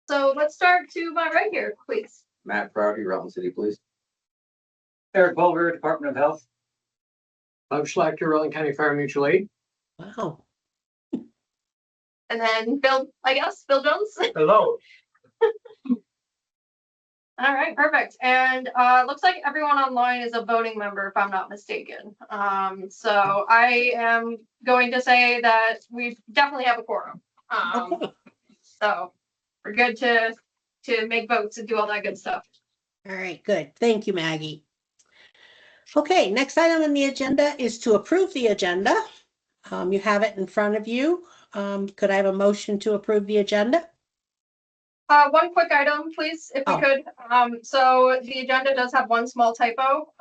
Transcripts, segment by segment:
So let's start to my right here, please. Matt Prouty, Rutland City Police. Eric Bulger, Department of Health. Doug Schlachter, Rutland County Fire Mutual Aid. Wow. And then Bill, I guess, Bill Jones. Hello. All right, perfect. And looks like everyone online is a voting member, if I'm not mistaken. So I am going to say that we definitely have a quorum. Okay. So we're good to make votes and do all that good stuff. All right, good. Thank you, Maggie. Okay, next item on the agenda is to approve the agenda. You have it in front of you. Could I have a motion to approve the agenda? One quick item, please, if we could. So the agenda does have one small typo.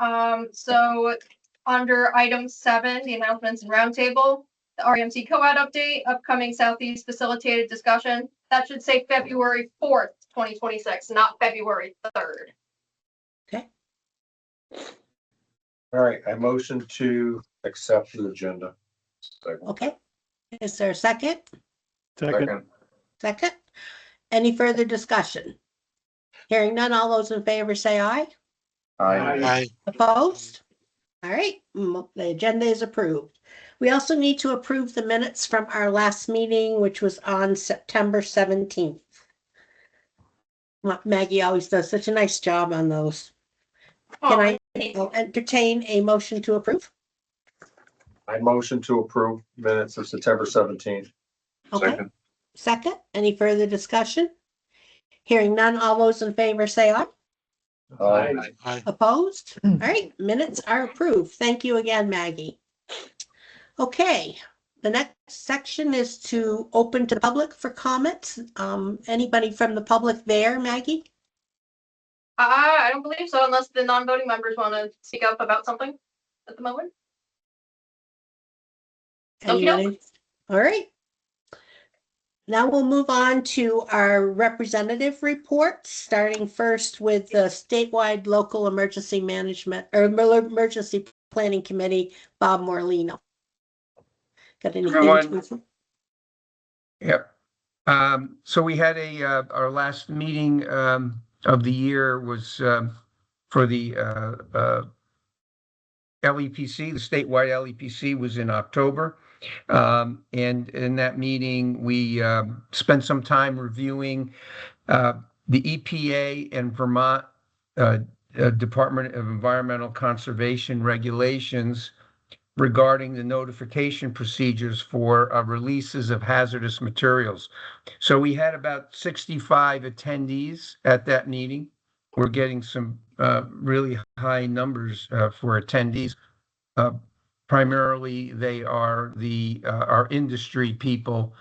So under item 7, the announcements and roundtable, the REMC co-ed update, upcoming Southeast facilitated discussion, that should say February 4th, 2026, not February 3rd. Okay. All right, I motion to accept the agenda. Okay. Is there a second? Second. Second. Any further discussion? Hearing none, all those in favor say aye. Aye. Opposed? All right, the agenda is approved. We also need to approve the minutes from our last meeting, which was on September 17th. Maggie always does such a nice job on those. Can I entertain a motion to approve? I motion to approve minutes of September 17th. Okay. Second, any further discussion? Hearing none, all those in favor say aye. Aye. Opposed? All right, minutes are approved. Thank you again, Maggie. Okay, the next section is to open to the public for comments. Anybody from the public there, Maggie? I don't believe so, unless the non-voting members want to speak up about something at the moment. Anybody? All right. Now we'll move on to our representative reports, starting first with the statewide local emergency management or emergency planning committee, Bob Morlino. Got anything? Everyone. Yep. So we had our last meeting of the year was for the LEPC, the statewide LEPC was in October. And in that meeting, we spent some time reviewing the EPA and Vermont Department of Environmental Conservation regulations regarding the notification procedures for releases of hazardous materials. So we had about 65 attendees at that meeting. We're getting some really high numbers for attendees. Primarily, they are our industry people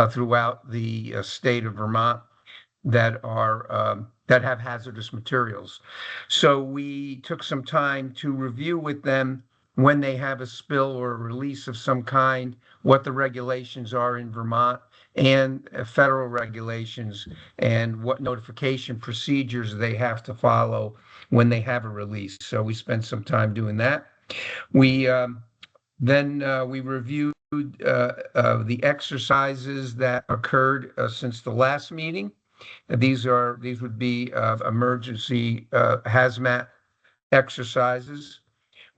throughout the state of Vermont that have hazardous materials. So we took some time to review with them when they have a spill or a release of some kind, what the regulations are in Vermont and federal regulations, and what notification procedures they have to follow when they have a release. So we spent some time doing that. We then we reviewed the exercises that occurred since the last meeting. These would be emergency hazmat exercises.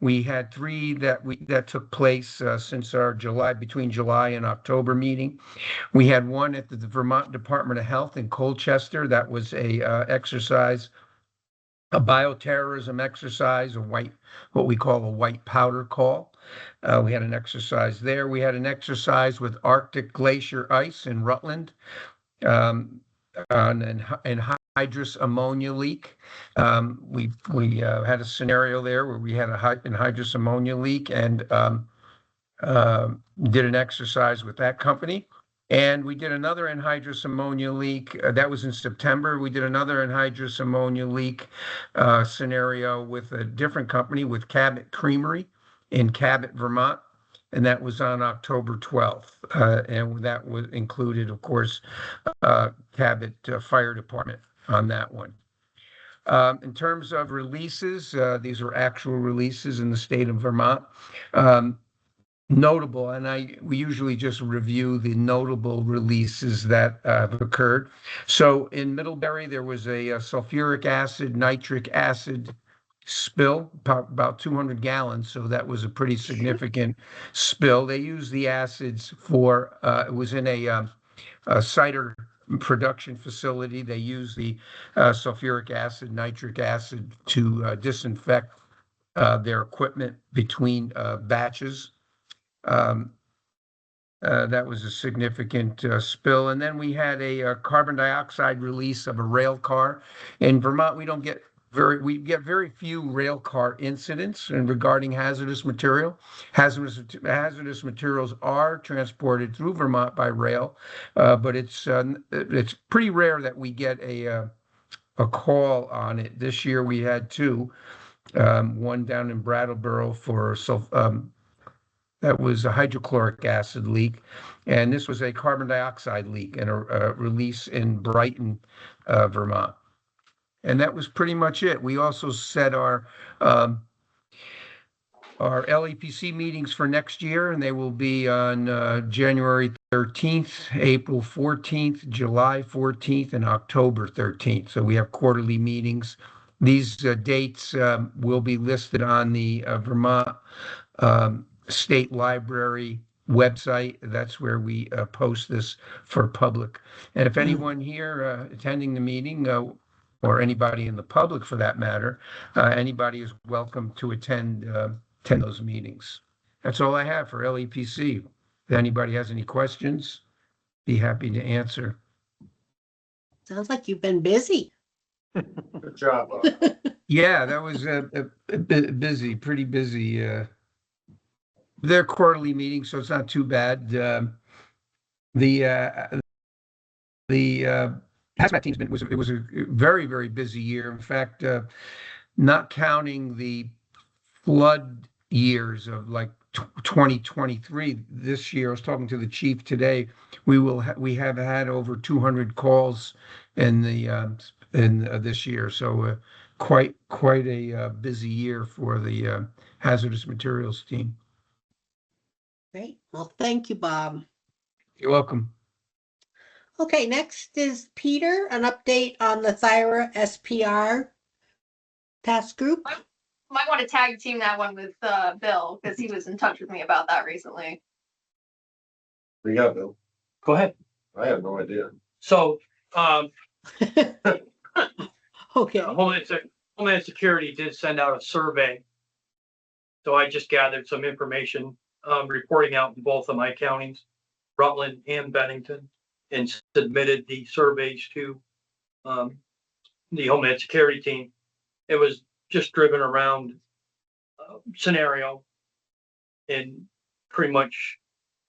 We had 3 that took place since our between July and October meeting. We had one at the Vermont Department of Health in Colchester. That was a exercise, a bioterrorism exercise, what we call a white powder call. We had an exercise there. We had an exercise with Arctic glacier ice in Rutland on an anhydrous ammonia leak. We had a scenario there where we had a anhydrous ammonia leak and did an exercise with that company. And we did another anhydrous ammonia leak. That was in September. We did another anhydrous ammonia leak scenario with a different company, with Cabot Creamery in Cabot, Vermont. And that was on October 12th. And that was included, of course, Cabot Fire Department on that one. In terms of releases, these are actual releases in the state of Vermont. notable, and we usually just review the notable releases that have occurred. So in Middlebury, there was a sulfuric acid, nitric acid spill, about 200 gallons. So that was a pretty significant spill. They used the acids for, it was in a cider production facility. They used the sulfuric acid, nitric acid to disinfect their equipment between batches. Um, that was a significant spill. And then we had a carbon dioxide release of a rail car. In Vermont, we get very few rail car incidents and regarding hazardous material. Hazardous materials are transported through Vermont by rail, but it's pretty rare that we get a call on it. This year we had two, one down in Brattleboro for that was a hydrochloric acid leak, and this was a carbon dioxide leak and a release in Brighton, Vermont. And that was pretty much it. We also set our LEPC meetings for next year, and they will be on January 13th, April 14th, July 14th, and October 13th. So we have quarterly meetings. These dates will be listed on the Vermont State Library website. That's where we post this for public. And if anyone here attending the meeting, or anybody in the public for that matter, anybody is welcome to attend those meetings. That's all I have for LEPC. If anybody has any questions, be happy to answer. Sounds like you've been busy. Good job. Yeah, that was busy, pretty busy. They're quarterly meetings, so it's not too bad. The hazmat team's it was a very, very busy year. In fact, not counting the flood years of like 2023, this year, I was talking to the chief today, we have had over 200 calls in this year. So quite a busy year for the hazardous materials team. Great. Well, thank you, Bob. You're welcome. Okay, next is Peter, an update on the Thyra SPR task group. Might want to tag team that one with Bill, because he was in touch with me about that recently. Yeah, Bill. Go ahead. I have no idea. So, Okay. Homeland Security did send out a survey. So I just gathered some information, reporting out in both of my counties, Rutland and Bennington, and submitted the surveys to the Homeland Security team. It was just driven around scenario and pretty much,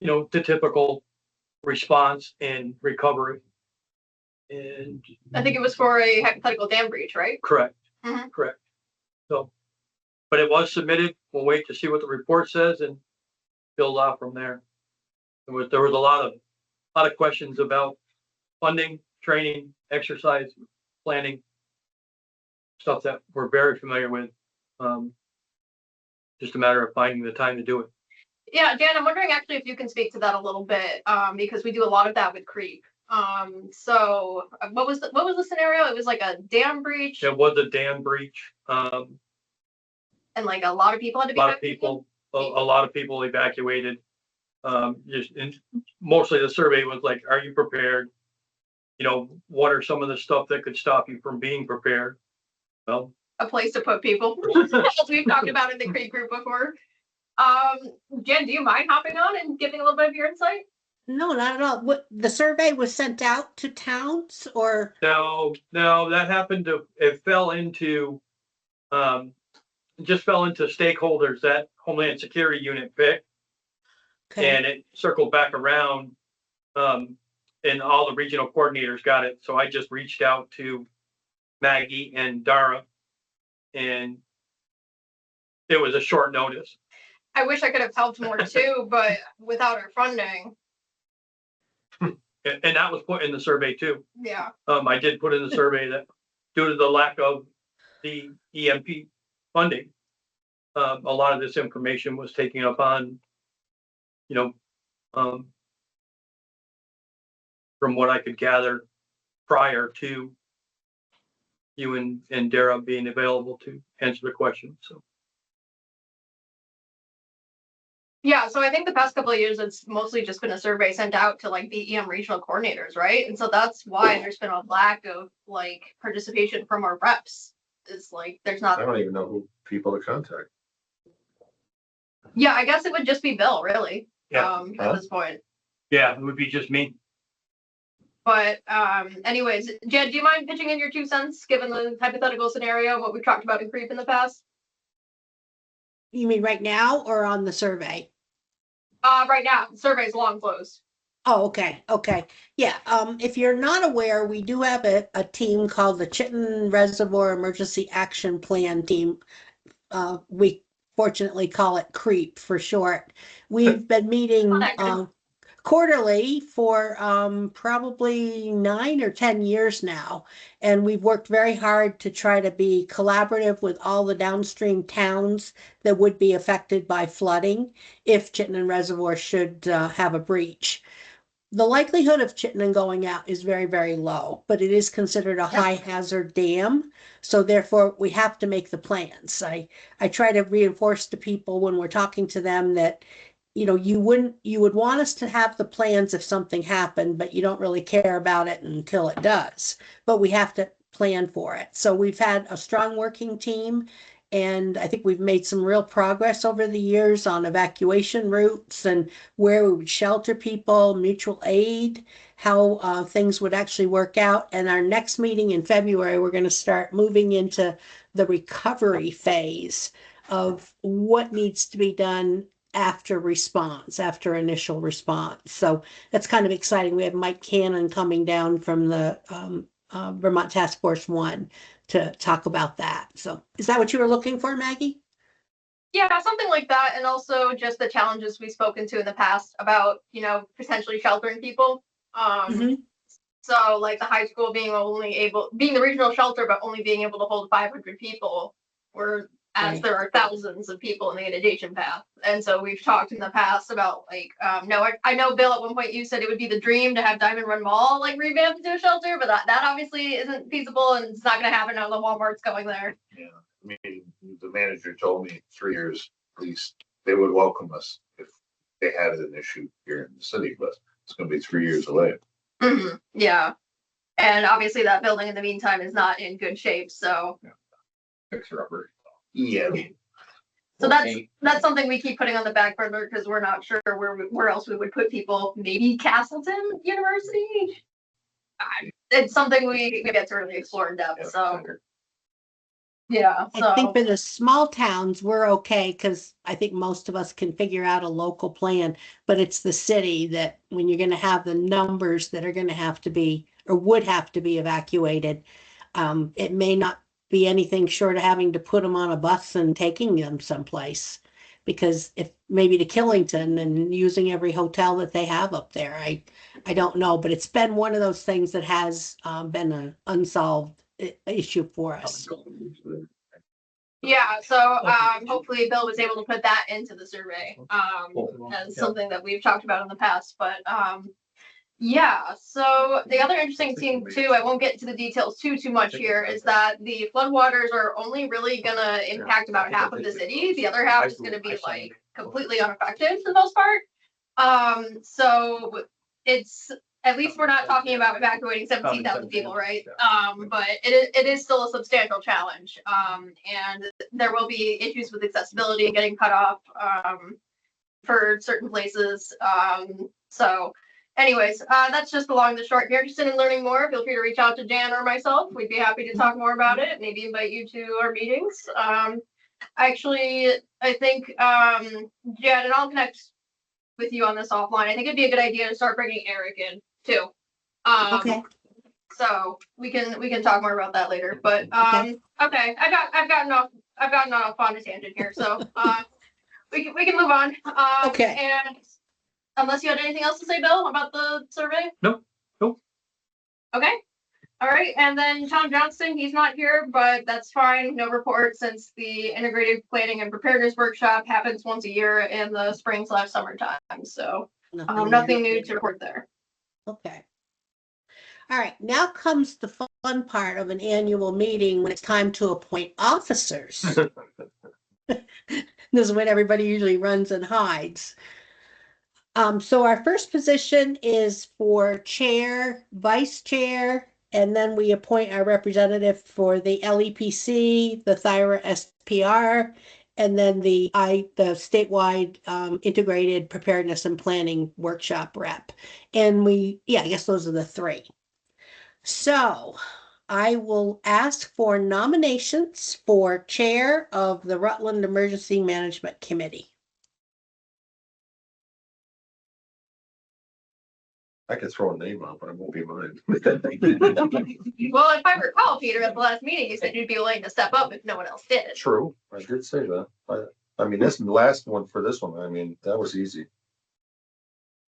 the typical response and recovery. And I think it was for a hypothetical dam breach, right? correct, Mhm. correct. So, but it was submitted. We'll wait to see what the report says and build off from there. There was a lot of questions about funding, training, exercise, planning, stuff that we're very familiar with. Just a matter of finding the time to do it. Yeah, Dan, I'm wondering actually if you can speak to that a little bit, because we do a lot of that with CREEP. So what was the scenario? It was like a dam breach, It was a dam breach. and like a lot of people had to A be lot of evacuated? people, a lot of people evacuated. And mostly the survey was like, are you prepared? What are some of the stuff that could stop you from being prepared? Well, A place to put people, as we've talked about in the CREEP group before. Jen, do you mind hopping on and giving a little bit of your insight? No, not at all. What, the survey was sent out to towns or? no, that happened it fell into, just fell into stakeholders that Homeland Security unit picked. Okay. And it circled back around, and all the regional coordinators got it. So I just reached out to Maggie and Dara, and it was a short notice. I wish I could have helped more too, but without our funding, And that was put in the survey too. yeah. I did put in the survey that due to the lack of the EMP funding, a lot of this information was taken up on you know, from what I could gather prior to you and Dara being available to answer the question, so. Yeah, so I think the past couple of years, it's mostly just been a survey sent out to like the EM regional coordinators, right? And so that's why there's been a lack of like participation from our reps. It's like, there's I not, don't even know who people to contact. yeah, I guess it would just be Bill, really, Yeah. at this point. Yeah, it would be just me. But anyways, Jed, do you mind pitching in your 2 cents, given the hypothetical scenario, what we've talked about in CREEP in the past? You mean right now or on the survey? Right now, the survey's long closed. Oh, okay, okay. Yeah, if you're not aware, we do have a team called the Chittenden Reservoir Emergency Action Plan Team. We fortunately call it CREEP for short. We've been meeting quarterly for probably 9 or 10 years now. And we've worked very hard to try to be collaborative with all the downstream towns that would be affected by flooding if Chittenden Reservoir should have a breach. The likelihood of Chittenden going out is very, very low, but it is considered a high hazard dam. So therefore we have to make the plans. I try to reinforce to people when we're talking to them that, you know, you would want us to have the plans if something happened, but you don't really care about it until it does. But we have to plan for it. So we've had a strong working team. And I think we've made some real progress over the years on evacuation routes and where we would shelter people, mutual aid, how things would actually work out. And our next meeting in February, we're going to start moving into the recovery phase of what needs to be done after response, after initial response. So that's kind of exciting. We have Mike Cannon coming down from the Vermont Task Force 1 to talk about that. So is that what you were looking for, Maggie? Yeah, something like that. And also just the challenges we've spoken to in the past about, you know, potentially sheltering people. So like the high school being the regional shelter, but only being able to hold 500 people, whereas Right. there are thousands of people in the inundation path. And so we've talked in the past about like, no, I know Bill, at one point you said it would be the dream to have Diamond Run Mall like revamped into a shelter, but that obviously isn't feasible and it's not going to happen now the Walmart's going there. Yeah, I mean, the manager told me 3 years at least, they would welcome us if they had an issue here in the city, but it's gonna be 3 years away. Yeah. And obviously that building in the meantime is not in good shape, so. Fixer upper. Yeah. So that's something we keep putting on the back burner because we're not sure where else we would put people. Maybe Castleton University. It's something we get to really explore in depth. So yeah. I think for the small towns, we're okay because I think most of us can figure out a local plan, but it's the city that when you're going to have the numbers that are going to have to be or would have to be evacuated, it may not be anything short of having to put them on a bus and taking them someplace. Because if maybe to Killington and using every hotel that they have up there, I don't know, but it's been one of those things that has been an unsolved issue for us. Yeah, so hopefully Bill was able to put that into the survey as something that we've talked about in the past. But yeah, so the other interesting thing too, I won't get into the details too much here, is that the floodwaters are only really gonna impact about half of the city. The other half is gonna be like completely unaffected for the most part. So it's, at least we're not talking about evacuating 17,000 people, right? But it is still a substantial challenge. And there will be issues with accessibility and getting cut off for certain places. So anyways, that's just along the short. If you're interested in learning more, feel free to reach out to Jan or myself. We'd be happy to talk more about it. Maybe invite you to our meetings. Actually, I think, Jan, and I'll connect with you on this offline. I think it'd be a good idea to start bringing Eric in too. Okay. So we can talk more about that later. But okay, I've gotten off on a tangent here. So we can move on. Okay. And unless you had anything else to say, Bill, about the survey? Nope. Okay. All All right, and then Tom Johnston, he's not here, but that's fine. No report since the Integrated Planning and Preparedness Workshop happens once a year in the spring/summertime. So nothing new to report there. Okay. All right, now comes the fun part of an annual meeting when it's time to appoint officers. This is when everybody usually runs and hides. So our first position is for chair, vice chair, and then we appoint our representative for the LEPC, the Thyra SPR, and then the statewide Integrated Preparedness and Planning Workshop rep. And I guess those are the three. So I will ask for nominations for chair of the Rutland Emergency Management Committee. I could throw a name out, but it won't be mine. Well, if I recall, Peter, at the last meeting, you said you'd be willing to step up if no one else did. True, I did say that. I mean, this last one for this one, I mean, that was easy.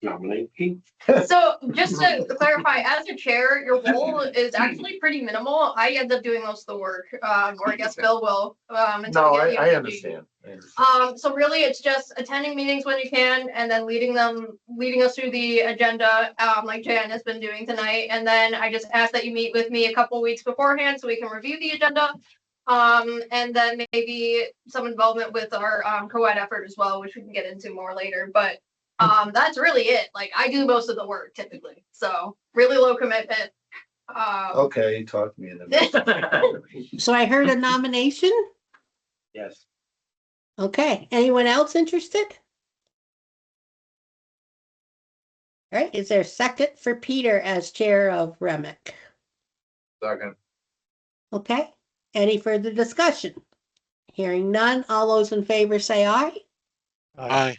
Nominate Pete. So just to clarify, as a chair, your role is actually pretty minimal. I end up doing most of the work, or I guess Bill will. Until No, we get the I MPG. understand. So really it's just attending meetings when you can and then leading us through the agenda, like Jan has been doing tonight. And then I just ask that you meet with me a couple weeks beforehand so we can review the agenda. And then maybe some involvement with our co-ed effort as well, which we can get into more later. But that's really it. Like I do most of the work typically. So really low commitment. Okay, talk to me in a minute. So I heard a nomination. Yes. Okay, anyone else interested? All right, is there a second for Peter as chair of REMC? Second. Okay, any further discussion? Hearing none, all those in favor say aye. Aye.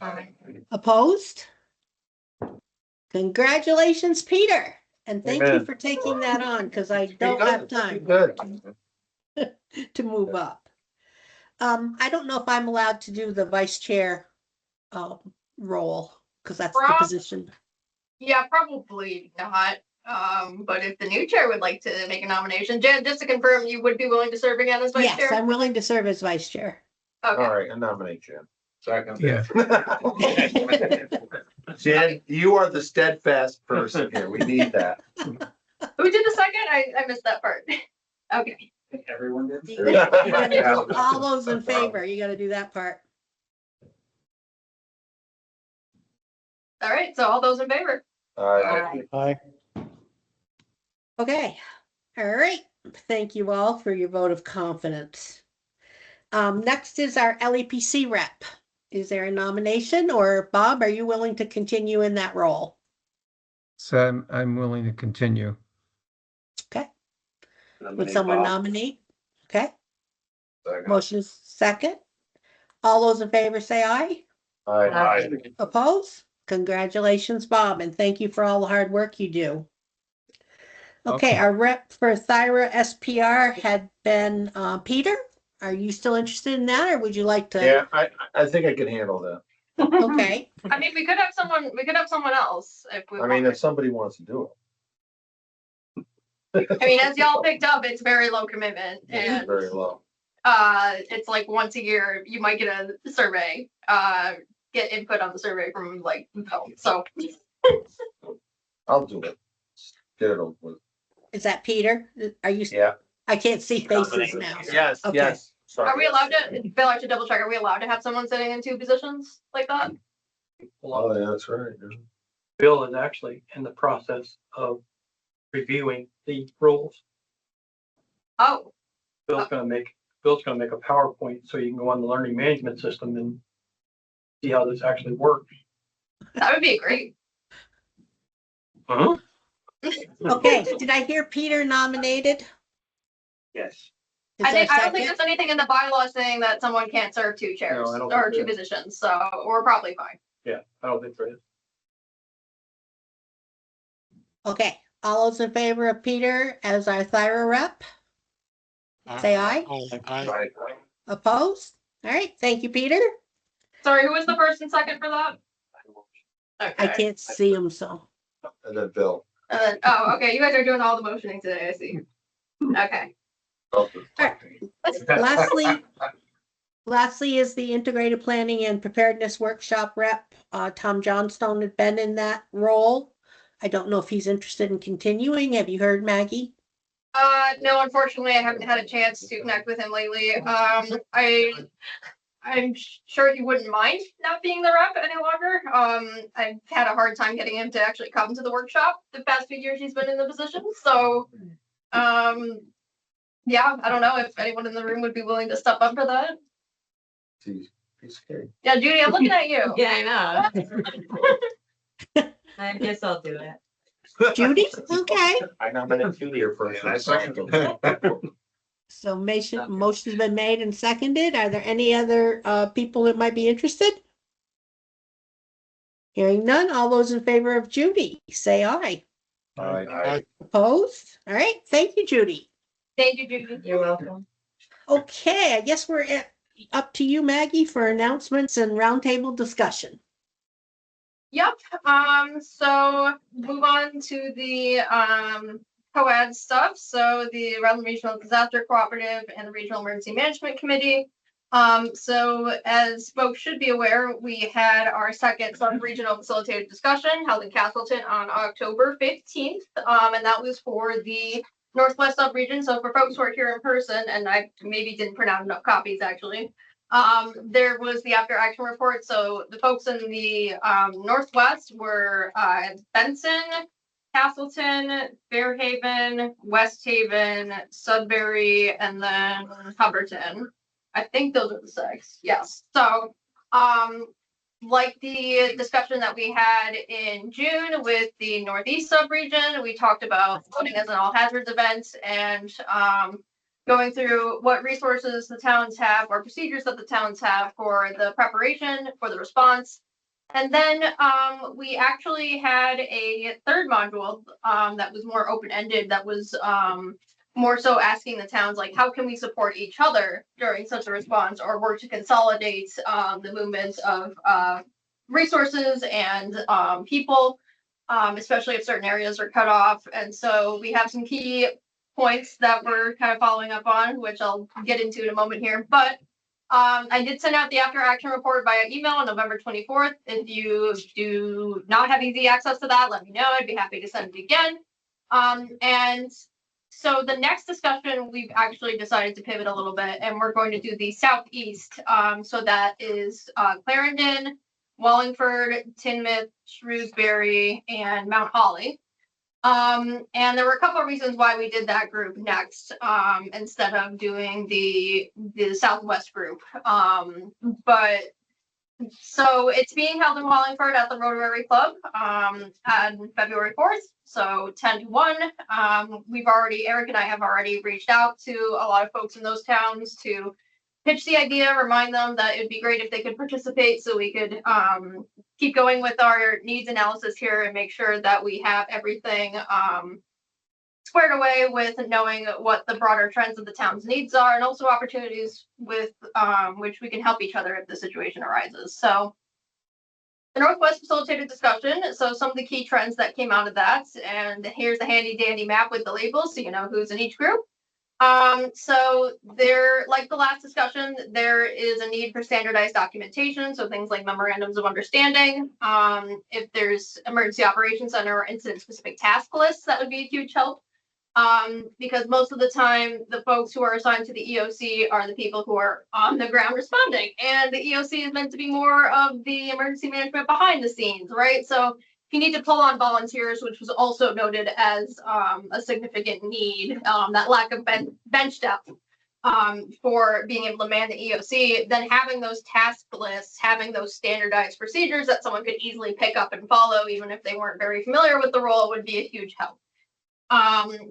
Opposed? Congratulations, Peter, and thank you Amen. for taking that on, because I don't have time Good. to move up. I don't know if I'm allowed to do the vice chair role, because that's the Rob? position. Yeah, probably not. But if the new chair would like to make a nomination, Jan, just to confirm, you would be willing to serve again as vice Yes, chair? I'm willing to serve as vice chair. Okay. All right, I nominate Jan. Second. Yeah. Jan, you are the steadfast person here. We need that. Who did the second? I missed that part. Okay. Everyone did. You gotta do all those in favor, you gotta do that part. All right. So all those in favor? Aye. Okay, all right, thank you all for your vote of confidence. Next is our LEPC rep. Is there a nomination, or Bob, are you willing to continue in that role? So I'm willing to continue. Okay, would Nominate someone Bob. nominate? Okay, Second. motion is second. All those in favor say aye. Aye. Opposed? Congratulations, Bob, and thank you for all the hard work you do. Okay, Okay. our rep for Thyra SPR had been Peter. Are you still interested in that, or would you like to? Yeah, I think I can handle that. Okay, I mean, we could have someone. We could have someone else if we. I mean, wanted. if somebody wants to do I mean, as y'all picked up, it's very low commitment, it, it's and very low. it's like once a year you might get a survey, get input on the survey from like Bill. So I'll do it. Get it over with. is that Peter? Are you? Yeah. I can't see faces now. Yes, Okay. yes. Sorry. are we allowed to? Bill, I should double check. Are we allowed to have someone sitting in two positions like that? Oh, yeah, that's right. yeah. Bill is actually in the process of reviewing the rules. Oh, Bill's gonna make a PowerPoint so you can go on the learning management system and see how this actually works. that would be great. Huh? Okay, did I hear Peter nominated? Yes. Is I there a don't think second? there's anything in the bylaw saying that someone can't serve two chairs No, I don't or think two there is. positions. So we're probably fine. Yeah, I don't think there is. Okay, all those in favor of Peter as our Thyra rep? Say aye. Aye. Opposed? All right, thank you, Peter. Sorry, who was the first and second for that? I Okay. can't see him, so. And then Bill. And then, oh, okay, you guys are doing all the motioning today, I see. Okay. Lastly is the Integrated Planning and Preparedness Workshop rep. Tom Johnstone had been in that role. I don't know if he's interested in continuing. Have you heard, Maggie? No, unfortunately, I haven't had a chance to connect with him lately. I'm sure he wouldn't mind not being the rep any longer. I've had a hard time getting him to actually come to the workshop the past few years he's been in the position. So, yeah, I don't know if anyone in the room would be willing to step up for that. He's scared. Yeah, Judy, I'm looking at you. Yeah, I know. I guess I'll do it. Judy? Okay. I nominate Judy first. And I second So motion's been made and seconded. Are there any other people that might be interested? Hearing none, all those in favor of Judy, say aye. Aye. Opposed? All right, thank you, Judy. Thank you, Judy. You're welcome. Okay, I guess we're up to you, Maggie, for announcements and roundtable discussion. Yep. So move on to the co-ed stuff. So the Rutland Regional Disaster Cooperative and the Regional Emergency Management Committee. So as folks should be aware, we had our second sub-regional facilitated discussion held in Castleton on October 15th. And that was for the Northwest subregion. So for folks who are here in person, and I maybe didn't print out enough copies actually, there was the after action report. So the folks in the Northwest were Benson, Castleton, Fairhaven, West Haven, Sudbury, and then Hubbardton. I think those are the six. Yes. So like the discussion that we had in June with the Northeast subregion, we talked about voting as an all hazards event and going through what resources the towns have or procedures that the towns have for the preparation, for the response. And then we actually had a third module that was more open-ended, that was more so asking the towns, like, how can we support each other during such a response or work to consolidate the movement of resources and people, especially if certain areas are cut off. And so we have some key points that we're kind of following up on, which I'll get into in a moment here. But I did send out the after action report via email on November 24th. If you do not have easy access to that, let me know. I'd be happy to send it again. And so the next discussion, we've actually decided to pivot a little bit, and we're going to do the Southeast. So that is Clarendon, Wallingford, Tinmouth, Shrewsbury, and Mount Holly. And there were a couple of reasons why we did that group next, instead of doing the Southwest group. But so it's being held in Wallingford at the Rotary Club on February 4th, so 10 to 1. Eric and I have already reached out to a lot of folks in those towns to pitch the idea, remind them that it'd be great if they could participate so we could keep going with our needs analysis here and make sure that we have everything squared away with knowing what the broader trends of the town's needs are, and also opportunities with which we can help each other if the situation arises. So the Northwest facilitated discussion. So some of the key trends that came out of that, and here's a handy dandy map with the labels so you know who's in each group. So there, like the last discussion, there is a need for standardized documentation. So things like memorandums of understanding. If there's emergency operations center or incident specific task lists, that would be a huge help. Because most of the time, the folks who are assigned to the EOC are the people who are on the ground responding. And the EOC is meant to be more of the emergency management behind the scenes, right? So you need to pull on volunteers, which was also noted as a significant need, that lack of bench depth for being able to man the EOC, then having those task lists, having those standardized procedures that someone could easily pick up and follow, even if they weren't very familiar with the role, would be a huge help.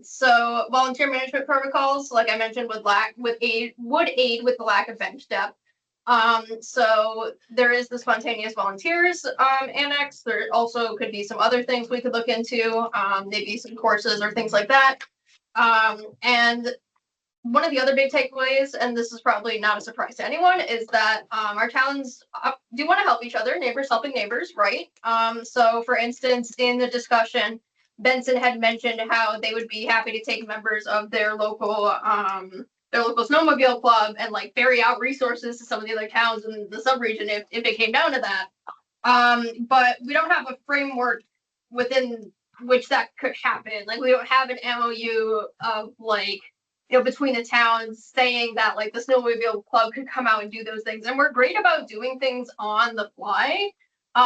So volunteer management protocols, like I mentioned, would aid with the lack of bench depth. So there is the spontaneous volunteers annex. There also could be some other things we could look into, maybe some courses or things like that. And one of the other big takeaways, and this is probably not a surprise to anyone, is that our towns do want to help each other, neighbors helping neighbors, right? So for instance, in the discussion, Benson had mentioned how they would be happy to take members of their local snowmobile club and like ferry out resources to some of the other towns in the subregion if it came down to that. But we don't have a framework within which that could happen. Like we don't have an MOU of like, between the towns saying that like the snowmobile club could come out and do those things. And we're great about doing things on the fly.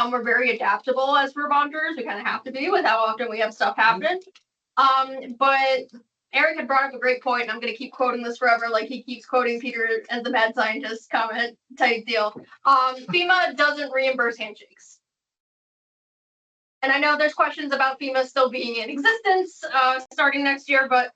We're very adaptable as Vermonters. We kind of have to be with how often we have stuff happen. But Eric had brought up a great point, and I'm going to keep quoting this forever, like he keeps quoting Peter as the mad scientist comment type deal. FEMA doesn't reimburse handshakes. And I know there's questions about FEMA still being in existence starting next year, but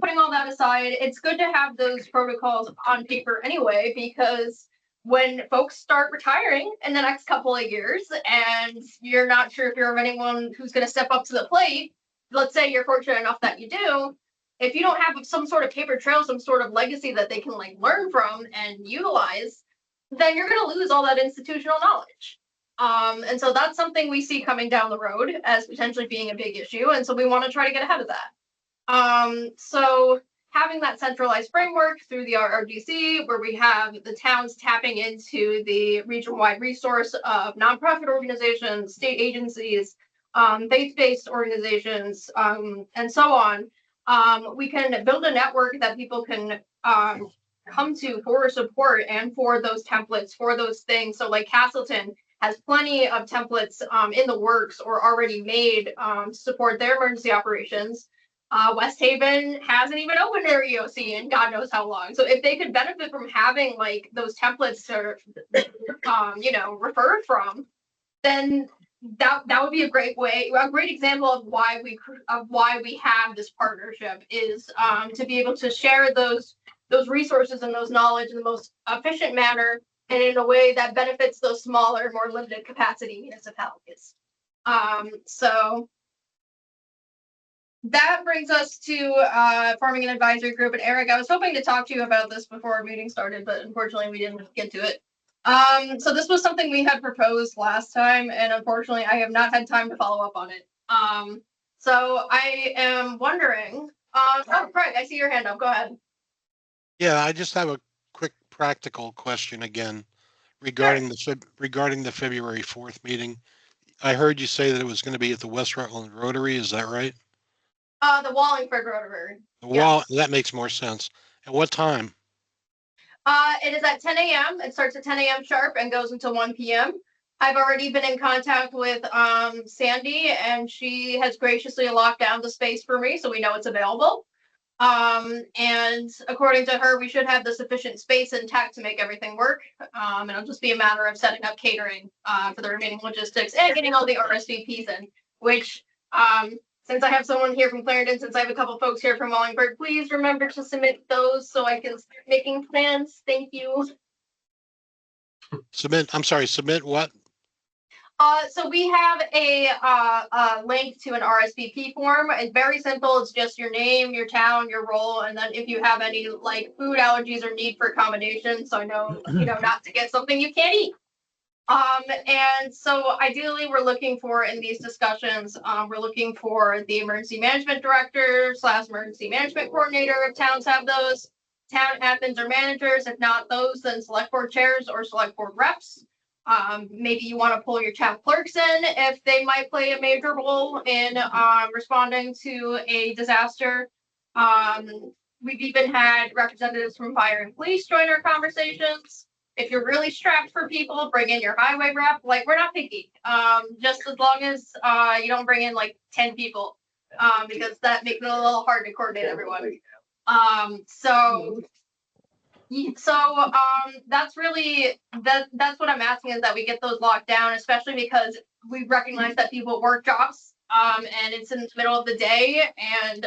putting all that aside, it's good to have those protocols on paper anyway, because when folks start retiring in the next couple of years and you're not sure if you're anyone who's going to step up to the plate, let's say you're fortunate enough that you do, if you don't have some sort of paper trail, some sort of legacy that they can like learn from and utilize, then you're going to lose all that institutional knowledge. And so that's something we see coming down the road as potentially being a big issue. And so we want to try to get ahead of that. So having that centralized framework through the RRDC, where we have the towns tapping into the region-wide resource of nonprofit organizations, state agencies, faith-based organizations, and so on, we can build a network that people can come to for support and for those templates, for those things. So like Castleton has plenty of templates in the works or already made to support their emergency operations. West Haven hasn't even opened their EOC in God knows how long. So if they could benefit from having like those templates to, refer from, then that would be a great example of why we have this partnership is to be able to share those resources and those knowledge in the most efficient manner and in a way that benefits those smaller, more limited capacity municipalities. So that brings us to forming an advisory group. And Eric, I was hoping to talk to you about this before our meeting started, but unfortunately we didn't get to it. So this was something we had proposed last time, and unfortunately I have not had time to follow up on it. So I am wondering, Craig, I see your hand up, go ahead. Yeah, I just have a quick practical question again regarding the February 4th meeting. I heard you say that it was going to be at the West Rutland Rotary, is that right? The Wallingford Rotary. That makes more sense. At what time? It is at 10 a.m. It starts at 10 a.m. sharp and goes until 1 p.m. I've already been in contact with Sandy, and she has graciously locked down the space for me, so we know it's available. And according to her, we should have the sufficient space intact to make everything work. And it'll just be a matter of setting up catering for the remaining logistics and getting all the RSVPs in, which since I have someone here from Clarendon, since I have a couple folks here from Wallingford, please remember to submit those so I can start making plans. Thank you. Submit what? So we have a link to an RSVP form. It's very simple. It's just your name, your town, your role, and then if you have any like food allergies or need for accommodation, so I know not to get something you can't eat. And so ideally we're looking for in these discussions, we're looking for the emergency management director / emergency management coordinator if towns have those, town admins or managers. If not those, then select board chairs or select board reps. Maybe you want to pull your town clerks in if they might play a major role in responding to a disaster. We've even had representatives from fire and police join our conversations. If you're really strapped for people, bring in your highway rep. Like, we're not picky. Just as long as you don't bring in like 10 people, because that makes it a little hard to coordinate everyone. That's really that's what I'm asking, is that we get those locked down, especially because we recognize that people work jobs and it's in the middle of the day, and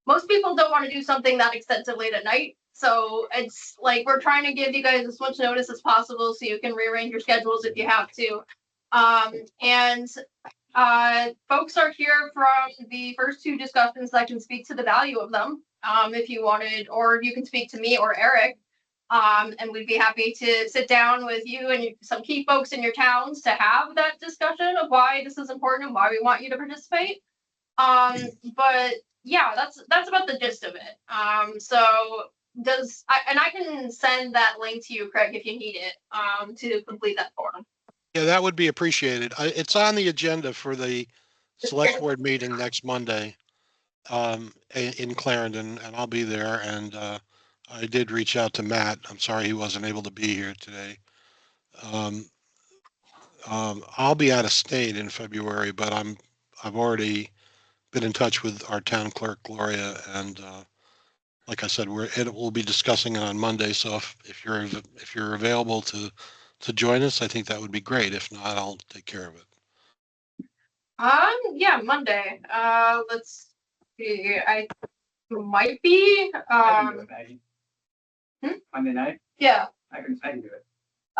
most people don't want to do something that extensive late at night. So it's like we're trying to give you guys as much notice as possible so you can rearrange your schedules if you have to. Folks are here from the first two discussions that can speak to the value of them. If you wanted, or you can speak to me or Eric, and we'd be happy to sit down with you and some key folks in your towns to have that discussion of why this is important and why we want you to participate. But yeah, that's about the gist of it. So I can send that link to you, Craig, if you need it, to complete that form. Yeah, that would be appreciated. It's on the agenda for the select board meeting next Monday in Clarendon, and I'll be there. And I did reach out to Matt. I'm sorry he wasn't able to be here today. I'll be out of state in February, but I've already been in touch with our town clerk, Gloria, and like I said, we'll be discussing it on Monday. So if you're available to join us, I think that would be great. If not, I'll take care of it. Yeah, Monday. Let's see. I might be. Monday night, Yeah. I can do it.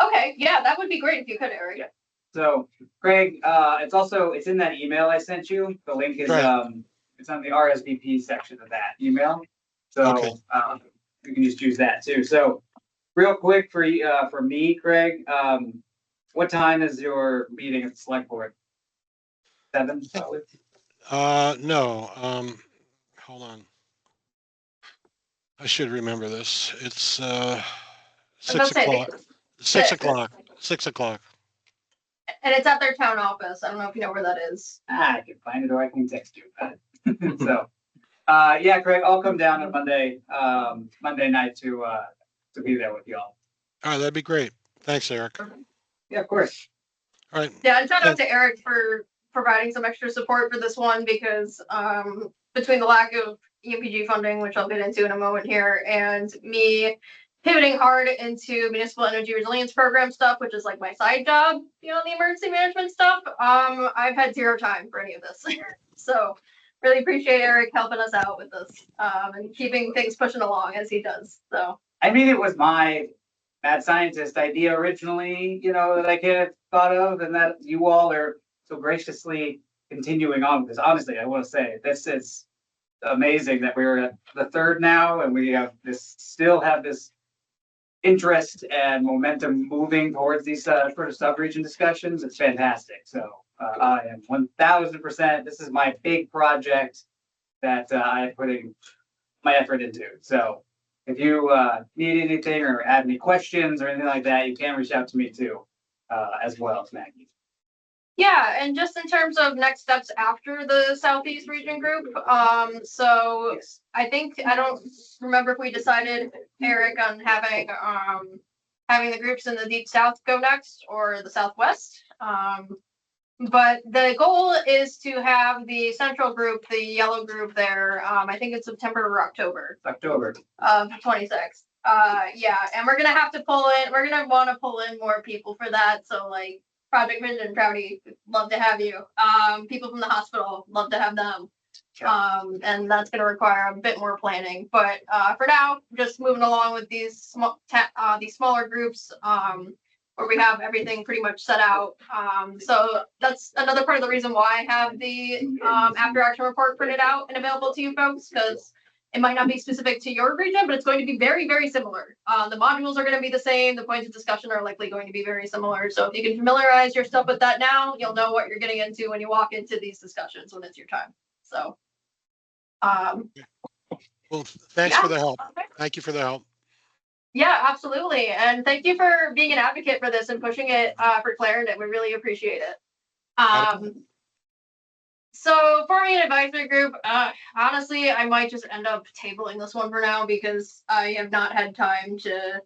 Okay. Yeah, that would be great if you could, Eric. Yeah. So, Greg, it's in that email I sent you. The link is, Right. It's on the RSVP section of that email. So, Okay. You can just use that too. So, real quick for me, Greg, what time is your meeting at the select board? 7? Probably. No, hold on. I should remember this. It's 6 o'clock. 6 o'clock. 6 o'clock. And it's at their town office. I don't know if you know where that is. I can find it or I can text you about it. So, yeah, Craig, I'll come down on Monday night to be there with y'all. All right, that'd be great. Thanks, Eric. Yeah, of course. All right. Yeah, and shout out to Eric for providing some extra support for this one because between the lack of EMPG funding, which I'll get into in a moment here, and me pivoting hard into municipal energy resilience program stuff, which is like my side job, the emergency management stuff, I've had zero time for any of this. So really appreciate Eric helping us out with this and keeping things pushing along as he does. So I mean, it was my mad scientist idea originally, that I could have thought of, and that you all are so graciously continuing on with this. Honestly, I want to say this is amazing that we're at the third now, and we still have this interest and momentum moving towards these sort of sub-region discussions. It's fantastic. So I am 1000%. This is my big project that I'm putting my effort into. So if you need anything or have any questions or anything like that, you can reach out to me too, as well as Maggie. yeah, and just in terms of next steps after the Southeast Region Group, so Yes. I don't remember if we decided, Eric, on having the groups in the Deep South go next or the Southwest. But the goal is to have the central group, the yellow group there, I think it's September or October. October. 26th. Yeah, and we're gonna want to pull in more people for that. So like Project Vision, Proudy, love to have you. People from the hospital, love to have them. And that's going to require a bit more planning. But for now, just moving along with these smaller groups where we have everything pretty much set out. So that's another part of the reason why I have the after action report printed out and available to you folks, because it might not be specific to your region, but it's going to be very, very similar. The modules are going to be the same. The points of discussion are likely going to be very similar. So if you can familiarize yourself with that now, you'll know what you're getting into when you walk into these discussions when it's your time. So. Well, thanks for the help. Thank you for the help. Yeah, absolutely. And thank you for being an advocate for this and pushing it for Clarendon. We really appreciate it. So forming an advisory group, honestly, I might just end up tabling this one for now because I have not had time to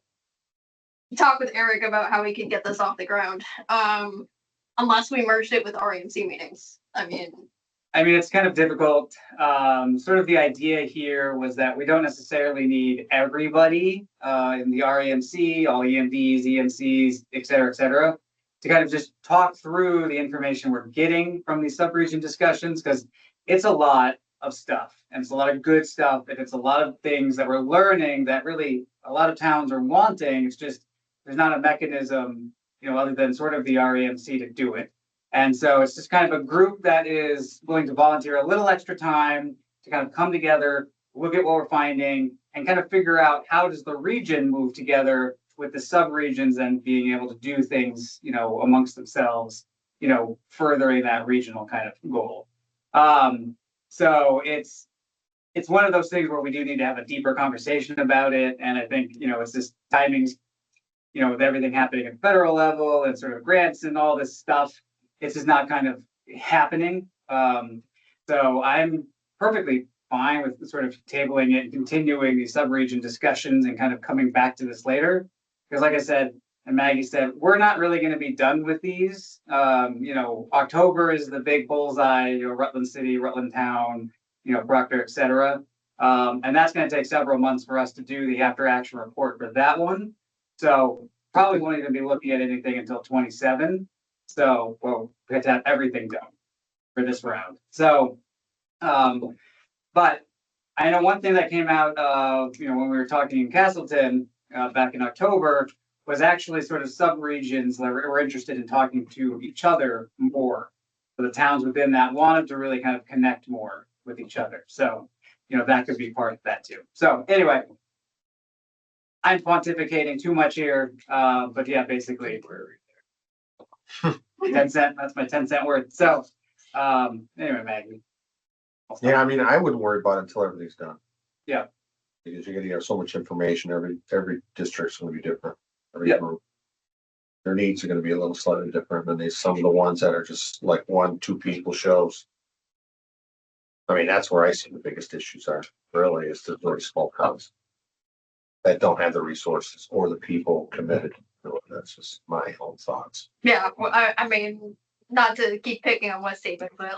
talk with Eric about how we can get this off the ground. Unless we merged it with REMC meetings. I mean, it's kind of difficult. Sort of the idea here was that we don't necessarily need everybody in the REMC, all EMDs, EMCs, et cetera, to kind of just talk through the information we're getting from these sub-region discussions, because it's a lot of stuff and it's a lot of good stuff and it's a lot of things that we're learning that really a lot of towns are wanting. It's just there's not a mechanism, other than sort of the REMC to do it. And so it's just kind of a group that is willing to volunteer a little extra time to kind of come together, look at what we're finding, and kind of figure out how does the region move together with the sub-regions and being able to do things, amongst themselves, furthering that regional kind of goal. So it's one of those things where we do need to have a deeper conversation about it. And I think, it's just timings, with everything happening at federal level and sort of grants and all this stuff, it's just not kind of happening. So I'm perfectly fine with sort of tabling it and continuing these sub-region discussions and kind of coming back to this later. Because like I said, and Maggie said, we're not really going to be done with these. October is the big bullseye, Rutland City, Rutland Town, Proctor, et cetera. And that's going to take several months for us to do the after action report for that one. So probably won't even be looking at anything until 27. So, we have to have everything done for this round. So, but I know one thing that came out of, when we were talking in Castleton back in October was actually sort of sub-regions that were interested in talking to each other more. So the towns within that wanted to really kind of connect more with each other. So, that could be part of that too. So anyway, I'm pontificating too much here, but yeah, basically 10 cent, that's my 10-cent word. So, anyway, Maggie. Yeah, I mean, I wouldn't worry about it until everything's done. Yeah. Because you're gonna have so much information, every district's gonna be different. Yep. Group. Their needs are gonna be a little slightly different than some of the ones that are just like 1-2 people shows. I mean, that's where I see the biggest issues are, really, is the very small towns that don't have the resources or the people committed. That's just my own thoughts. Yeah, well, I mean, not to keep picking on West Haven, but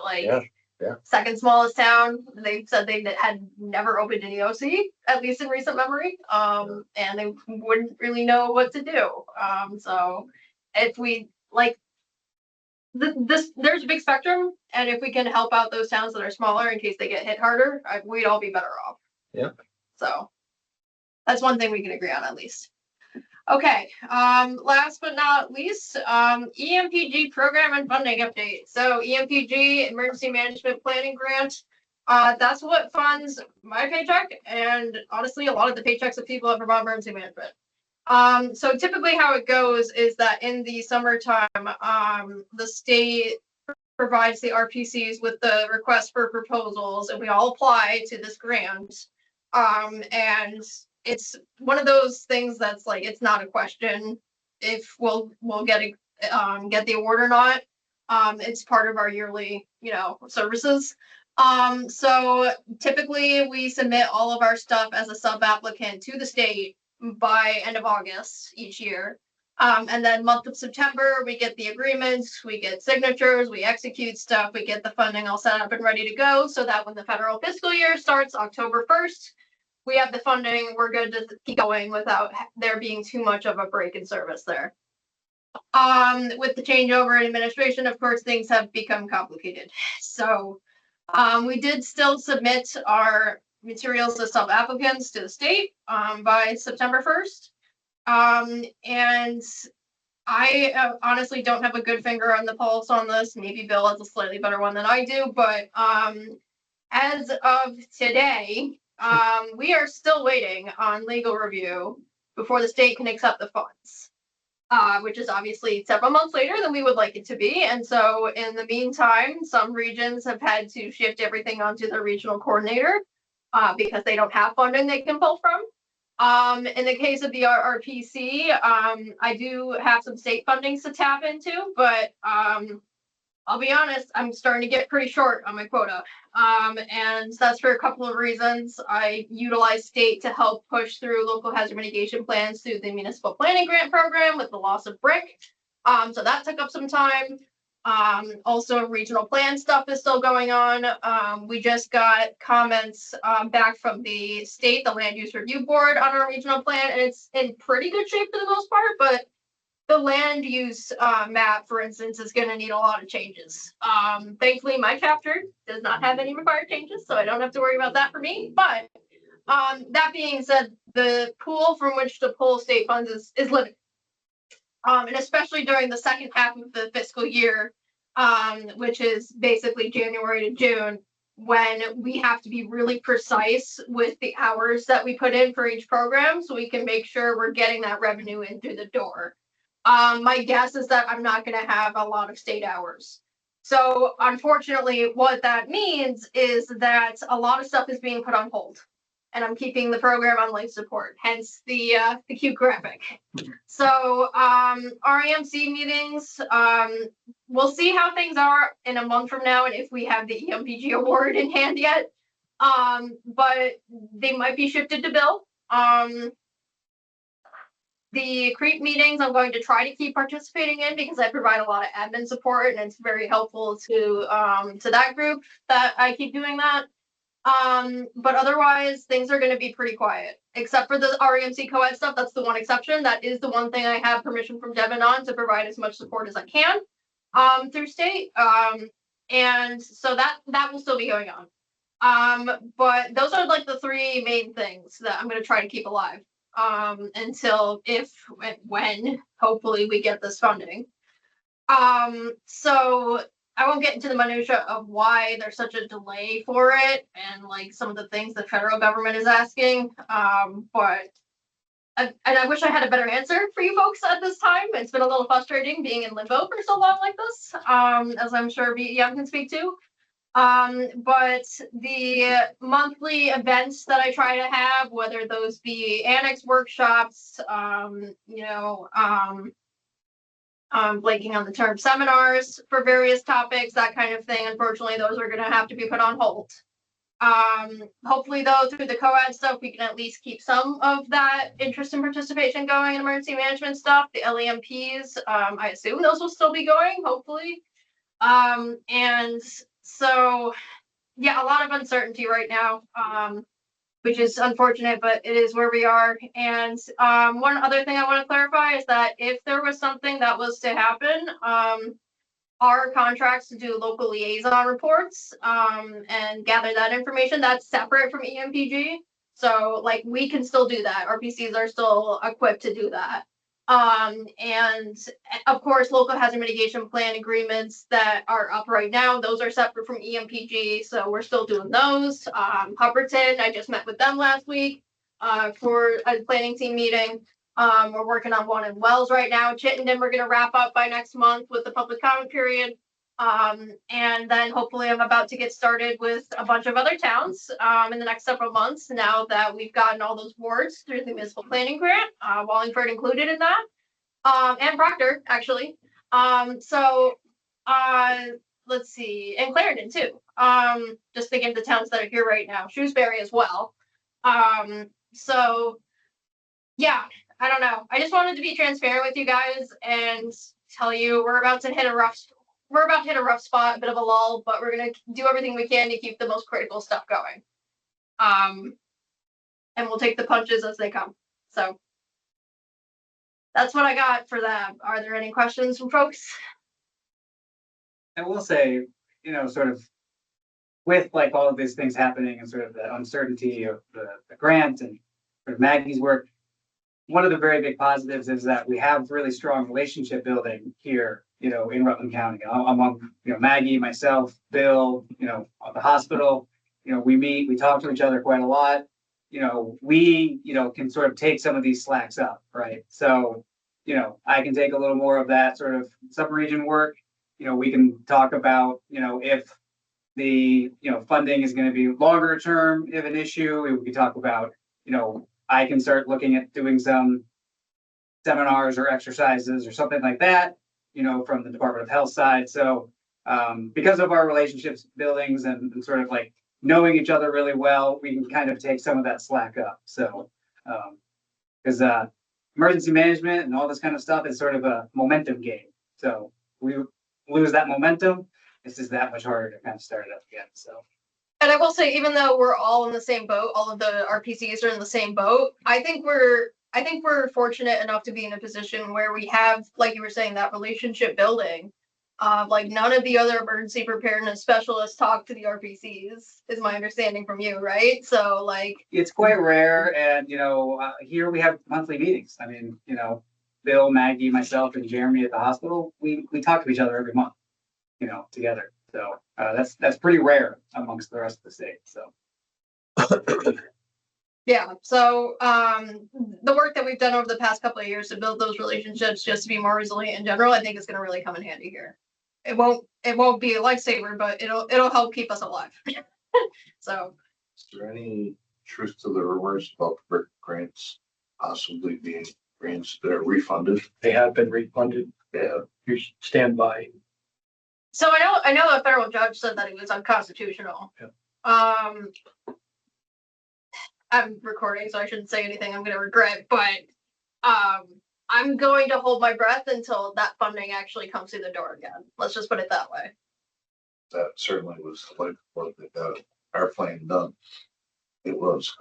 Yeah. second smallest town, they said they had never opened an EOC, at least in recent memory. And they wouldn't really know what to do. So if we there's a big spectrum, and if we can help out those towns that are smaller in case they get hit harder, we'd all be better off. Yeah. So that's one thing we can agree on at least. Okay, last but not least, EMPG program and funding update. So EMPG, Emergency Management Planning Grant, that's what funds my paycheck and honestly a lot of the paychecks of people at Vermont Emergency Management. So typically how it goes is that in the summertime, the state provides the RPCs with the request for proposals and we all apply to this grant. And it's one of those things that's like, it's not a question if we'll get the award or not. It's part of our yearly, services. So typically we submit all of our stuff as a sub applicant to the state by end of August each year. And then month of September, we get the agreements, we get signatures, we execute stuff, we get the funding all set up and ready to go so that when the federal fiscal year starts October 1st, we have the funding, we're good to keep going without there being too much of a break in service there. With the changeover in administration, of course, things have become complicated. So we did still submit our materials as sub-applicants to the state by September 1st. And I honestly don't have a good finger on the pulse on this. Maybe Bill has a slightly better one than I do, but as of today, we are still waiting on legal review before the state can accept the funds, which is obviously several months later than we would like it to be. And so in the meantime, some regions have had to shift everything onto their regional coordinator because they don't have funding they can pull from. In the case of the RRPC, I do have some state fundings to tap into, but I'll be honest, I'm starting to get pretty short on my quota. And that's for a couple of reasons. I utilize state to help push through local hazard mitigation plans through the municipal planning grant program with the loss of brick. So that took up some time. Also regional plan stuff is still going on. We just got comments back from the state, the land use review board on our regional plan, and it's in pretty good shape for the most part, but the land use map, for instance, is going to need a lot of changes. Thankfully, my chapter does not have any required changes, so I don't have to worry about that for me. But that being said, the pool from which to pull state funds is limited. And especially during the second half of the fiscal year, which is basically January to June, when we have to be really precise with the hours that we put in for each program so we can make sure we're getting that revenue in through the door. My guess is that I'm not going to have a lot of state hours. So unfortunately, what that means is that a lot of stuff is being put on hold. And I'm keeping the program on life support, hence the cute graphic. So REMC meetings, we'll see how things are in a month from now and if we have the EMPG award in hand yet. But they might be shifted to Bill. The CREEP meetings I'm going to try to keep participating in because I provide a lot of admin support and it's very helpful to that group that I keep doing that. But otherwise things are going to be pretty quiet, except for the REMC co-ed stuff. That's the one exception. That is the one thing I have permission from Devin on to provide as much support as I can through state. And so that will still be going on. But those are like the three main things that I'm going to try to keep alive until when hopefully we get this funding. So I won't get into the minutia of why there's such a delay for it and like some of the things the federal government is asking. But and I wish I had a better answer for you folks at this time. It's been a little frustrating being in limbo for so long like this, as I'm sure BEM can speak to. But the monthly events that I try to have, whether those be annex workshops, blanking on the term, seminars for various topics, that kind of thing. Unfortunately, those are going to have to be put on hold. Hopefully, though, through the co-ed stuff, we can at least keep some of that interest and participation going in emergency management stuff. The LEMPs, I assume those will still be going, hopefully. And so, yeah, a lot of uncertainty right now, which is unfortunate, but it is where we are. And one other thing I want to clarify is that if there was something that was to happen, our contracts to do local liaison reports and gather that information, that's separate from EMPG. So like we can still do that. RPCs are still equipped to do that. And of course, local hazard mitigation plan agreements that are up right now, those are separate from EMPG. So we're still doing those. Hubbardton, I just met with them last week for a planning team meeting. We're working on one in Wells right now. Chittenden, we're going to wrap up by next month with the public comment period. And then hopefully I'm about to get started with a bunch of other towns in the next several months now that we've gotten all those wards through the municipal planning grant, Wallingford included in that, and Proctor actually. So let's see, and Clarendon too. Just thinking of the towns that are here right now, Shrewsbury as well. So yeah, I don't know. I just wanted to be transparent with you guys and tell you we're about to hit a rough spot, a bit of a lull, but we're gonna do everything we can to keep the most critical stuff going. And we'll take the punches as they come. So that's what I got for that. Are there any questions from folks? I will say, sort of with like all of these things happening and sort of the uncertainty of the grant and sort of Maggie's work, one of the very big positives is that we have really strong relationship building here, in Rutland County, among, Maggie, myself, Bill, the hospital, we meet, we talk to each other quite a lot. We, can sort of take some of these slacks up, right? So, I can take a little more of that sort of sub-region work. We can talk about, if the, funding is going to be longer term, if an issue, we can talk about, I can start looking at doing some seminars or exercises or something like that, from the Department of Health side. So because of our relationships buildings and sort of like knowing each other really well, we can kind of take some of that slack up. So because emergency management and all this kind of stuff is sort of a momentum game. So we lose that momentum, it's just that much harder to kind of start it up again. So. And I will say, even though we're all in the same boat, all of the RPCs are in the same boat, I think we're fortunate enough to be in a position where we have, like you were saying, that relationship building. Like none of the other emergency preparedness specialists talk to the RPCs, is my understanding from you, right? So like it's quite rare, and here we have monthly meetings. I mean, Bill, Maggie, myself, and Jeremy at the hospital, we talk to each other every month, together. So that's pretty rare amongst the rest of the state. So yeah, so the work that we've done over the past couple of years to build those relationships just to be more resilient in general, I think is going to really come in handy here. it won't be a lifesaver, but it'll help keep us alive. So Is there any truth to the rumors about brick grants possibly being grants that are refunded? They have been refunded. Yeah. You should stand by. so I know a federal judge said that it was unconstitutional. Yeah. I'm recording, so I shouldn't say anything I'm gonna regret, but I'm going to hold my breath until that funding actually comes through the door again. Let's just put it that way. That certainly was like what they got our plan done. It was.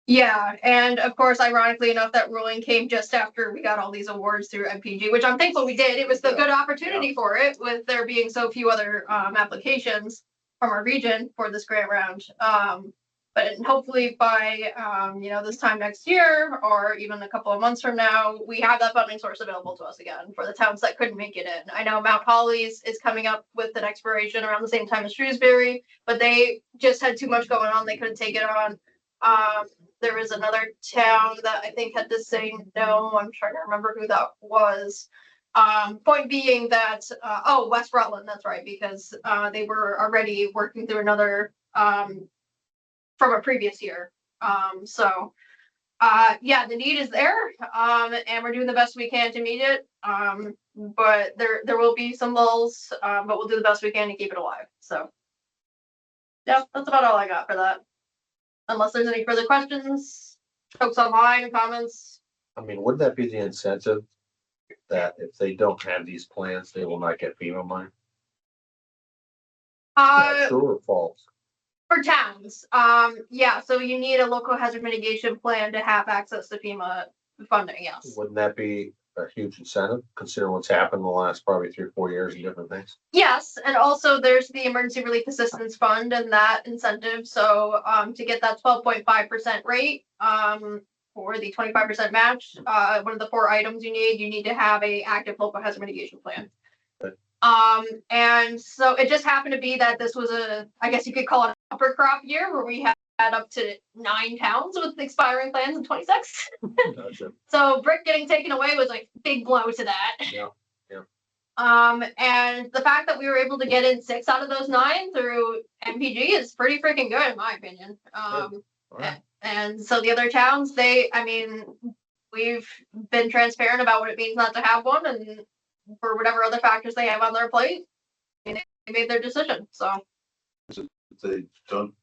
Yeah, and of course, ironically enough, that ruling came just after we got all these awards through MPG, which I'm thankful we did. It was the good opportunity for it, with there being so few other applications from our region for this grant round. But hopefully by this time next year, or even a couple of months from now, we have that funding source available to us again for the towns that couldn't make it in. I know Mount Holly's is coming up with an expiration around the same time as Shrewsbury, but they just had too much going on. They couldn't take it on. There was another town that I think had to say no. I'm trying to remember who that was. Point being that, West Rutland, that's right, because they were already working through another from a previous year. The need is there, and we're doing the best we can to meet it. But there will be some lulls, but we'll do the best we can to keep it alive. So, yeah, that's about all I got for that. Unless there's any further questions, folks online, comments. I mean, wouldn't that be the incentive that if they don't have these plans, they will not get FEMA money? Is that true or false? For towns, so you need a local hazard mitigation plan to have access to FEMA funding, yes. Wouldn't that be a huge incentive, considering what's happened in the last probably 3 or 4 years and different things? Yes, and also there's the Emergency Relief Assistance Fund and that incentive, so, to get that 12.5% rate, for the 25% match, one of the 4 items you need to have a active local hazard mitigation plan. And so it just happened to be that this was I guess you could call it an upper crop year, where we had up to 9 towns with expiring plans in 26. Gotcha. So brick getting taken away was like big blow to that. Yeah. And the fact that we were able to get in 6 out of those 9 through MPG is pretty freaking good in my opinion. Right. And so the other towns, we've been transparent about what it means not to have one, and for whatever other factors they have on their plate, they made their decision. So They don't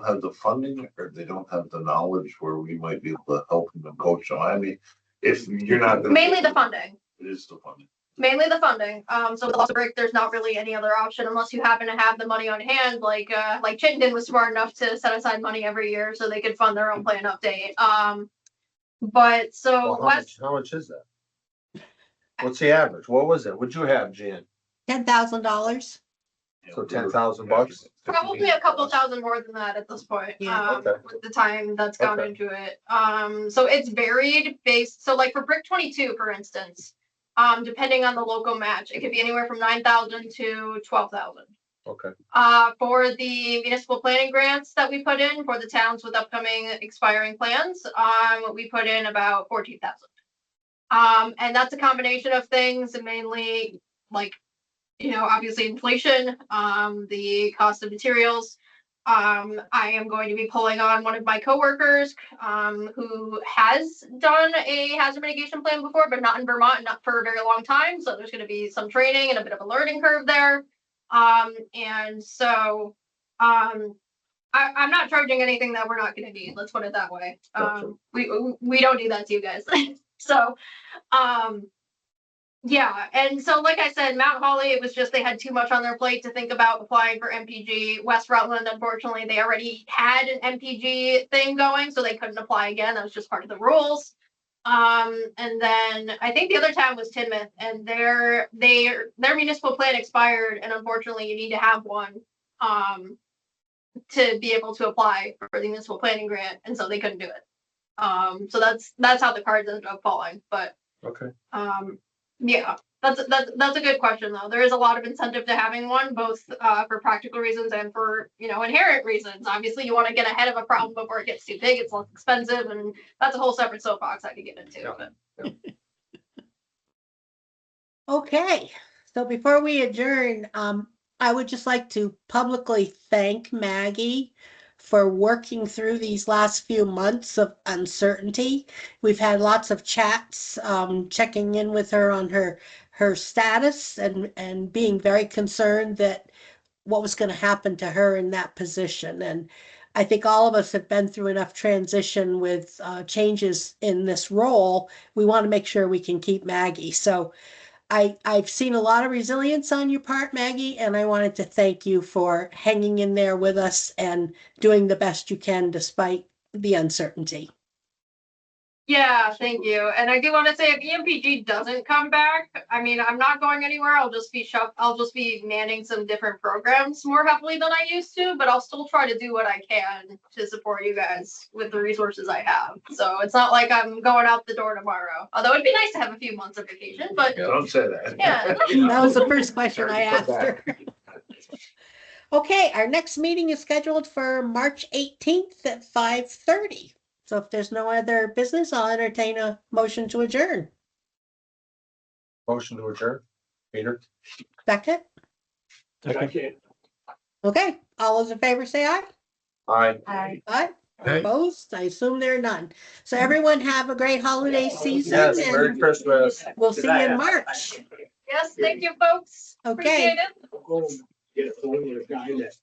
have the funding, or they don't have the knowledge where we might be able to help them and coach them. I mean, if you're not mainly the funding. It is the funding. Mainly the funding. So with brick, there's not really any other option unless you happen to have the money on hand. Like Chittenden was smart enough to set aside money every year so they could fund their own plan update. But so Well, how much is that? What's the average? What was it? What'd you have, Jan? $10,000. So $10,000? probably a couple thousand more than that at this point. Yeah. Okay. With the time that's gone Okay. into it. So it's varied based. So like for brick 22, for instance, depending on the local match, it could be anywhere from 9,000 to 12,000. Okay. For the municipal planning grants that we put in for the towns with upcoming expiring plans, we put in about 14,000. And that's a combination of things, and mainly obviously inflation, the cost of materials. I am going to be pulling on one of my coworkers, who has done a hazard mitigation plan before, but not in Vermont and not for a very long time. So there's going to be some training and a bit of a learning curve there. And so, I'm not charging anything that we're not going to need. Let's put it that way. Gotcha. We don't do that to you guys. So, yeah. And so, like I said, Mount Holly, it was just, they had too much on their plate to think about applying for MPG. West Rutland, unfortunately, they already had an MPG thing going, so they couldn't apply again. That was just part of the rules. And then I think the other town was Tinmouth, and their municipal plan expired, and unfortunately you need to have one to be able to apply for the municipal planning grant, and so they couldn't do it. So that's how the cards ended up falling. But Okay. yeah, that's a good question though. There is a lot of incentive to having one, both for practical reasons and for inherent reasons. Obviously, you want to get ahead of a problem before it gets too big. It's less expensive, and that's a whole separate soapbox I could get into. Yeah. But Okay, So before we adjourn, I would just like to publicly thank Maggie for working through these last few months of uncertainty. We've had lots of chats, checking in with her on her status and being very concerned that what was going to happen to her in that position. And I think all of us have been through enough transition with changes in this role. We want to make sure we can keep Maggie. So I've seen a lot of resilience on your part, Maggie, and I wanted to thank you for hanging in there with us and doing the best you can despite the uncertainty. Yeah, thank you. And I do want to say if EMPG doesn't come back, I mean, I'm not going anywhere. I'll just be manning some different programs more heavily than I used to, but I'll still try to do what I can to support you guys with the resources I have. So it's not like I'm going out the door tomorrow. Although it'd be nice to have a few months of vacation, but Don't say that. yeah. That was the first question I Already put asked her. Okay, our next meeting is scheduled for March 18th at 5:30. So if there's no other business, I'll entertain a motion to adjourn. Motion to adjourn, Peter? Second? Second. Okay, all those in favor say aye. Aye. Hi. Aye. Aye. Opposed? I assume there are none. So everyone have a great holiday season Yes, Merry and Christmas. we'll see you in March. Yes, thank you, folks. Okay. Appreciate it. Get a guy that.